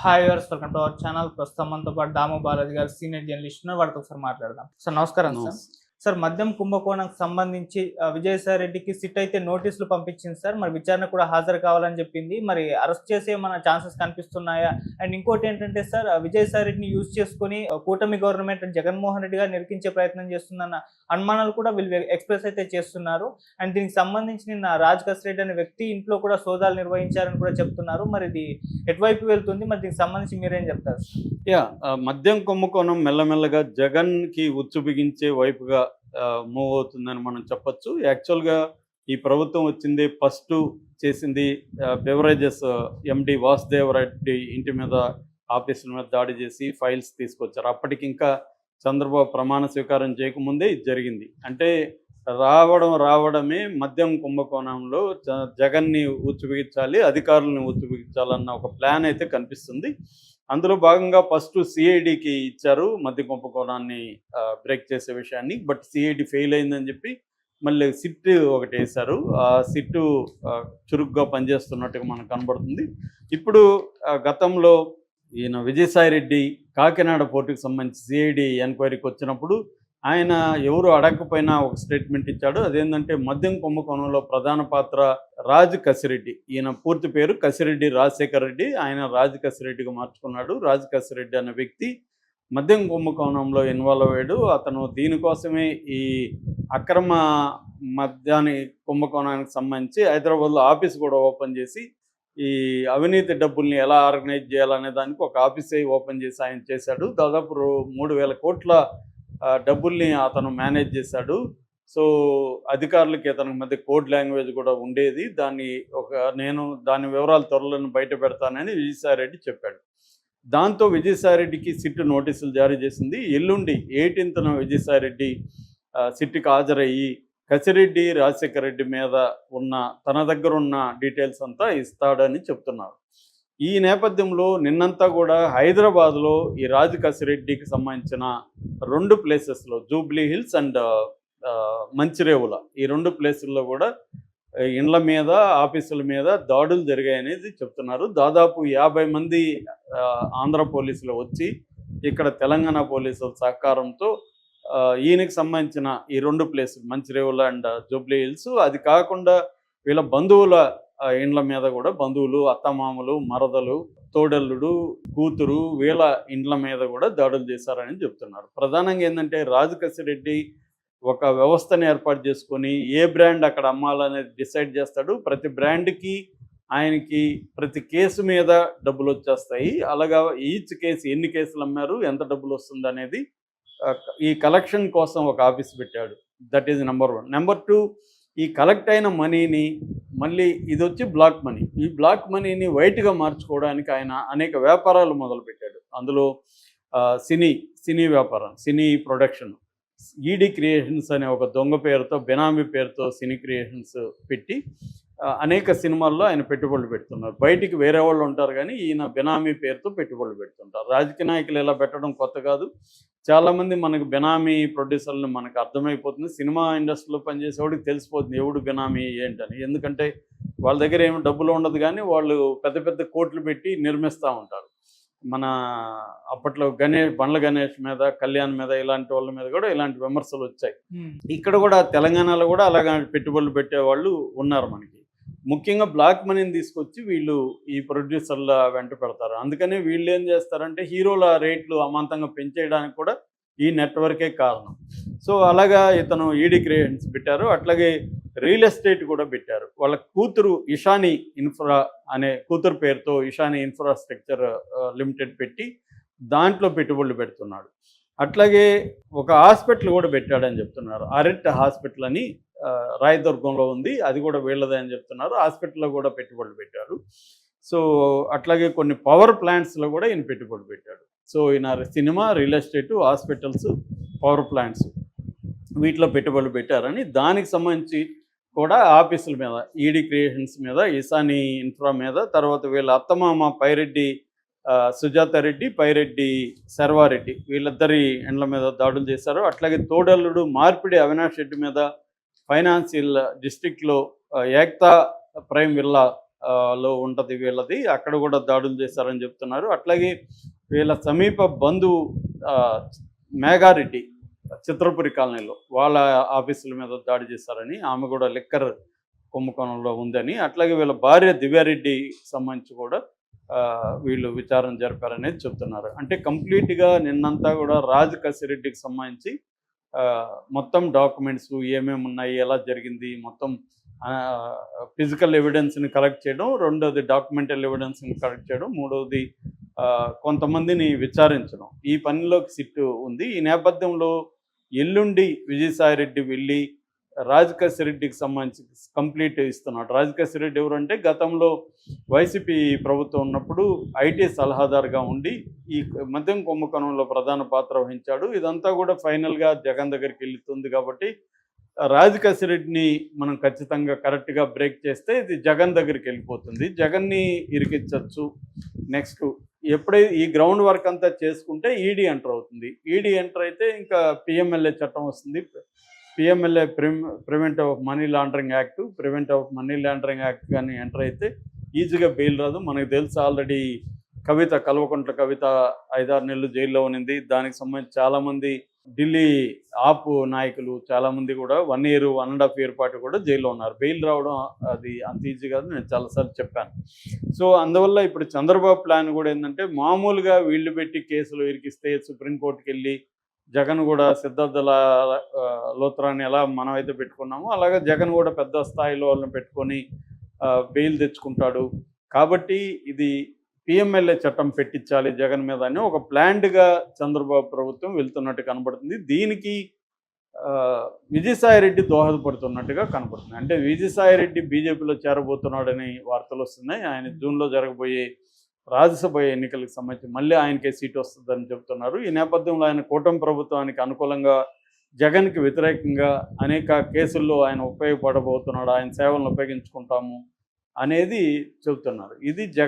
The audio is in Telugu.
Hi viewers, welcome to our channel. ప్రస్తుతం మనతో పాటు దాము బాలాజీ గారు సీనియర్ జర్నలిస్ట్ ఉన్నారు. వాటితో ఒకసారి మాట్లాడదాం. సార్ నమస్కారం. సార్ సార్ మద్యం కుంభకోణంకి సంబంధించి విజయసాయి రెడ్డికి సిట్ అయితే నోటీసులు పంపించింది సార్. మరి విచారణ కూడా హాజరు కావాలని చెప్పింది. మరి అరెస్ట్ చేసే మన ఛాన్సెస్ కనిపిస్తున్నాయా? అండ్ ఇంకోటి ఏంటంటే సార్, విజయసాయి రెడ్డిని యూజ్ చేసుకుని కూటమి గవర్నమెంట్ జగన్మోహన్ రెడ్డి గారు నిరికించే ప్రయత్నం చేస్తుందన్న అనుమానాలు కూడా వీళ్ళు ఎక్స్ప్రెస్ అయితే చేస్తున్నారు. అండ్ దీనికి సంబంధించి నిన్న రాజ్ కసిరెడ్డి అనే వ్యక్తి ఇంట్లో కూడా సోదాలు నిర్వహించారని కూడా చెప్తున్నారు. మరి ఇది ఎటువైపు వెళ్తుంది? మరి దీనికి సంబంధించి మీరేం చెప్తారు? మద్యం కుంభకోణం మెల్లమెల్లగా జగన్ కి ఉచ్చు బిగించే వైపుగా మూవ్ అవుతుందని మనం చెప్పొచ్చు. యాక్చువల్గా ఈ ప్రభుత్వం వచ్చింది ఫస్ట్ చేసింది బెవరేజెస్ ఎండి వాసుదేవ్ రెడ్డి ఇంటి మీద, ఆఫీసుల మీద దాడి చేసి ఫైల్స్ తీసుకొచ్చారు. అప్పటికి ఇంకా చంద్రబాబు ప్రమాణ స్వీకారం చేయకముందే ఇది జరిగింది. అంటే రావడమే మద్యం కుంభకోణంలో జగన్ని ఉచ్చుబిగించాలి, అధికారులను ఉచ్చుబిగించాలన్న ఒక ప్లాన్ అయితే కనిపిస్తుంది. అందులో భాగంగా ఫస్ట్ సిఐడికి ఇచ్చారు మద్య కుంభకోణాన్ని బ్రేక్ చేసే విషయాన్ని. బట్ సిఐడి ఫెయిల్ అయిందని చెప్పి మళ్ళీ సిట్ ఒకటి వేశారు. ఆ సిట్టు చురుగ్గా పనిచేస్తున్నట్టుగా మనకు కనబడుతుంది. ఇప్పుడు గతంలో ఈయన విజయసాయి రెడ్డి కాకినాడ పోర్టుకు సంబంధించి సిఐడి ఎంక్వైరీకి వచ్చినప్పుడు ఆయన ఎవరు అడగకపోయినా ఒక స్టేట్మెంట్ ఇచ్చాడు. అదేంటంటే మద్యం కుంభకోణంలో ప్రధాన పాత్ర రాజ్ కసిరెడ్డి. ఈయన పూర్తి పేరు కసిరెడ్డి రాజశేఖర్ రెడ్డి. ఆయన రాజ్ కసిరెడ్డిగా మార్చుకున్నాడు. రాజ్ కసిరెడ్డి అనే వ్యక్తి మద్యం కుంభకోణంలో ఇన్వాల్వ్ అయ్యాడు. అతను దీనికోసమే ఈ అక్రమ మద్యాన్ని కుంభకోణానికి సంబంధించి హైదరాబాద్లో ఆఫీస్ కూడా ఓపెన్ చేసి ఈ అవినీతి డబ్బుల్ని ఎలా ఆర్గనైజ్ చేయాలనే దానికి ఒక ఆఫీసే ఓపెన్ చేసి ఆయన చేశాడు. దాదాపు 3,000 కోట్ల డబ్బుల్ని అతను మేనేజ్ చేశాడు. సో అధికారులకి అతనికి మధ్య కోడ్ లాంగ్వేజ్ కూడా ఉండేది. నేను దాని వివరాలు త్వరలో బయట పెడతానని విజయసాయి రెడ్డి చెప్పాడు. దాంతో విజయసాయి రెడ్డికి సిట్ నోటీసులు జారీ చేసింది. ఎల్లుండి 18న విజయసాయి రెడ్డి సిట్కి హాజరయ్యి కసిరెడ్డి రాజశేఖర రెడ్డి మీద తన దగ్గర ఉన్న డీటెయిల్స్ అంతా ఇస్తాడని చెప్తున్నారు. ఈ నేపథ్యంలో నిన్నంతా కూడా హైదరాబాద్లో ఈ రాజ్ కసిరెడ్డికి సంబంధించిన 2 ప్లేసెస్లో జూబ్లీ హిల్స్ అండ్ మంచిరేవుల, ఈ 2 ప్లేసుల్లో కూడా ఇండ్ల మీద, ఆఫీసుల మీద దాడులు జరిగాయనేది చెప్తున్నారు. దాదాపు 50 మంది ఆంధ్ర పోలీసులు వచ్చి ఇక్కడ తెలంగాణ పోలీసుల సహకారంతో ఈయనకి సంబంధించిన ఈ 2 ప్లేసులు మంచిరేవుల అండ్ జూబ్లీ హిల్స్, అది కాకుండా వీళ్ళ బంధువుల ఇండ్ల మీద కూడా, బంధువులు, అత్తమామలు, మరదలు, తోడల్లుడు, కూతురు, వీళ్ళ ఇండ్ల మీద కూడా దాడులు చేశారని చెప్తున్నారు. ప్రధానంగా ఏంటంటే రాజ్ కసిరెడ్డి ఒక వ్యవస్థను ఏర్పాటు చేసుకొని ఏ బ్రాండ్ అక్కడ అమ్మాలనేది డిసైడ్ చేస్తాడు. ప్రతి బ్రాండ్కి ఆయనకి ప్రతి కేసు మీద డబ్బులు వచ్చేస్తాయి. అలాగా ఈచ్ కేసు ఎన్ని కేసులు అమ్మారు, ఎంత డబ్బులు వస్తుంది అనేది ఈ కలెక్షన్ కోసం ఒక ఆఫీస్ పెట్టాడు. That is number 1. నెంబర్ 2, ఈ కలెక్ట్ అయిన మనీని మళ్ళీ ఇది వచ్చి బ్లాక్ మనీ. ఈ బ్లాక్ మనీని వైట్గా మార్చుకోవడానికి ఆయన అనేక వ్యాపారాలు మొదలుపెట్టాడు. అందులో సినీ వ్యాపారం, సినీ ప్రొడక్షన్, ఈడీ క్రియేషన్స్ అనే ఒక దొంగ పేరుతో, బెనామీ పేరుతో సినీ క్రియేషన్స్ పెట్టి అనేక సినిమాల్లో ఆయన పెట్టుబడులు పెడుతున్నారు. బయటికి వేరే వాళ్ళు ఉంటారు కానీ ఈయన బెనామీ పేరుతో పెట్టుబడులు పెడుతుంటారు. రాజకీయ నాయకులు ఇలా పెట్టడం కొత్త కాదు. చాలామంది మనకు బెనామీ ప్రొడ్యూసర్లు మనకు అర్థమైపోతుంది. సినిమా ఇండస్ట్రీలో పనిచేసేవాడికి తెలిసిపోతుంది ఎవడు బెనామీ ఏంటని. ఎందుకంటే వాళ్ళ దగ్గర ఏమి డబ్బులు ఉండదు కానీ వాళ్ళు పెద్ద పెద్ద కోట్లు పెట్టి నిర్మిస్తూ ఉంటారు. మన అప్పట్లో బండ్ల గణేష్ మీద, కళ్యాణ్ మీద, ఇలాంటి వాళ్ళ మీద కూడా ఇలాంటి విమర్శలు వచ్చాయి. ఇక్కడ కూడా తెలంగాణలో కూడా అలాగా పెట్టుబడులు పెట్టేవాళ్ళు ఉన్నారు మనకి. ముఖ్యంగా బ్లాక్ మనీని తీసుకొచ్చి వీళ్ళు ఈ ప్రొడ్యూసర్ల వెంట పెడతారు. అందుకని వీళ్ళు ఏం చేస్తారంటే హీరోల రేట్లు అమాంతంగా పెంచేయడానికి కూడా ఈ నెట్వర్కే కారణం. సో అలాగా ఇతను ఈడీ క్రియేషన్స్ పెట్టారు. అట్లాగే రియల్ ఎస్టేట్ కూడా పెట్టారు. వాళ్ళ కూతురు ఇషానీ ఇన్ఫ్రా అనే కూతురు పేరుతో ఇషానీ ఇన్ఫ్రాస్ట్రక్చర్ లిమిటెడ్ పెట్టి దాంట్లో పెట్టుబడులు పెడుతున్నాడు. అట్లాగే ఒక హాస్పిటల్ కూడా పెట్టాడని చెప్తున్నారు. అరెట్ హాస్పిటల్ అని రాయదుర్గంలో ఉంది, అది కూడా వీళ్ళదే అని చెప్తున్నారు. హాస్పిటల్లో కూడా పెట్టుబడులు పెట్టారు. సో అట్లాగే కొన్ని పవర్ ప్లాంట్స్లో కూడా ఈయన పెట్టుబడులు పెట్టాడు. సో ఈయన cinema, real estate, hospitals, power plants వీటిలో పెట్టుబడులు పెట్టారని, దానికి సంబంధించి కూడా ఆఫీసుల మీద, ఈడీ క్రియేషన్స్ మీద, ఇసానీ ఇన్ఫ్రా మీద, తర్వాత వీళ్ళ అత్తమామ పైరెడ్డి సుజాత రెడ్డి, పైరెడ్డి శర్వారెడ్డి, వీళ్ళిద్దరి ఇండ్ల మీద దాడులు చేశారు. అట్లాగే తోడల్లుడు మార్పిడి అవినాష్ రెడ్డి మీద ఫైనాన్షియల్ డిస్ట్రిక్ట్లో ఏక్తా ప్రైమ్ విల్లా లో ఉంటది వీళ్ళది, అక్కడ కూడా దాడులు చేశారని చెప్తున్నారు. అట్లాగే వీళ్ళ సమీప బంధువు ఆ, మేఘారెడ్డి చిత్రపురి కాలనీలో వాళ్ళ ఆఫీసుల మీద దాడి చేశారని, ఆమె కూడా లిక్కర్ కుంభకోణంలో ఉందని, అట్లాగే వీళ్ళ భార్య దివ్యారెడ్డి సంబంధించి కూడా వీళ్ళు విచారణ జరిపారనేది చెప్తున్నారు. అంటే కంప్లీట్గా నిన్నంతా కూడా రాజు కసిరెడ్డికి సంబంధించి ఆ, మొత్తం డాక్యుమెంట్స్ ఏమేమి ఉన్నాయి, ఎలా జరిగింది, మొత్తం ఫిజికల్ ఎవిడెన్స్ని కలెక్ట్ చేయడం, రెండోది డాక్యుమెంటల్ ఎవిడెన్స్ని కలెక్ట్ చేయడం, మూడవది కొంతమందిని విచారించడం, ఈ పనిలోకి సిట్టు ఉంది. ఈ నేపథ్యంలో ఎల్లుండి విజయసాయిరెడ్డి వెళ్ళి రాజకేశ్వరరెడ్డికి సంబంధించి కంప్లీట్ ఇస్తున్నాడు. రాజకేశ్వరరెడ్డి ఎవరంటే గతంలో వైసీపీ ప్రభుత్వం ఉన్నప్పుడు ఐటీ సలహాదారుగా ఉండి ఈ మద్యం కుంభకోణంలో ప్రధాన పాత్ర వహించాడు. ఇదంతా కూడా ఫైనల్గా జగన్ దగ్గరికి వెళ్తుంది కాబట్టి రాజకేశ్వరరెడ్డిని మనం ఖచ్చితంగా కరెక్ట్గా బ్రేక్ చేస్తే ఇది జగన్ దగ్గరికి వెళ్ళిపోతుంది, జగన్ని ఇరికించవచ్చు. నెక్స్ట్ ఎప్పుడైతే ఈ గ్రౌండ్ వర్క్ అంతా చేసుకుంటే ఈడీ ఎంటర్ అవుతుంది. ఈడీ ఎంటర్ అయితే ఇంకా పిఎంఎల్ఏ చట్టం వస్తుంది. PMLA prevent of money laundering act, prevent of money laundering act కానీ ఎంటర్ అయితే ఈజీగా బెయిల్ రాదు. మనకు తెలుసు ఆల్రెడీ కవిత, కల్వకుంట్ల కవిత 5-6 నెలలు జైల్లో ఉన్నింది. దానికి సంబంధించి చాలామంది ఢిల్లీ ఆప్ నాయకులు చాలామంది కూడా 1 year 1.5 year పాటు కూడా జైల్లో ఉన్నారు. బెయిల్ రావడం అది అంత ఈజీ కాదు, నేను చాలాసార్లు చెప్పాను. సో అందువల్ల ఇప్పుడు చంద్రబాబు ప్లాన్ కూడా ఏంటంటే మామూలుగా వీళ్ళు పెట్టి కేసులు ఇరికిస్తే సుప్రీంకోర్టుకి వెళ్ళి జగన్ కూడా సిద్ధార్థ లోత్రాన్ని ఎలా మనమైతే పెట్టుకున్నామో అలాగే జగన్ కూడా పెద్ద స్థాయిలో వాళ్ళని పెట్టుకొని బెయిల్ తెచ్చుకుంటాడు. కాబట్టి ఇది పిఎంఎల్ఏ చట్టం పెట్టించాలి జగన్ మీద అని ఒక ప్లాన్డ్గా చంద్రబాబు ప్రభుత్వం వెళ్తున్నట్టు కనబడుతుంది. దీనికి విజయసాయిరెడ్డి దోహదపడుతున్నట్టుగా కనబడుతుంది. అంటే విజయసాయిరెడ్డి బీజేపీలో చేరబోతున్నాడని వార్తలు వస్తున్నాయి. ఆయన జూన్లో జరగబోయే రాజ్యసభ ఎన్నికలకు సంబంధించి మళ్ళీ ఆయనకే సీటు వస్తుందని చెబుతున్నారు. ఈ నేపథ్యంలో ఆయన కూటమి ప్రభుత్వానికి అనుకూలంగా జగన్కి వ్యతిరేకంగా అనేక కేసుల్లో ఆయన ఉపయోగపడబోతున్నాడు, ఆయన సేవలను ఉపయోగించుకుంటాము అనేది చెబుతున్నారు. ఇది జగన్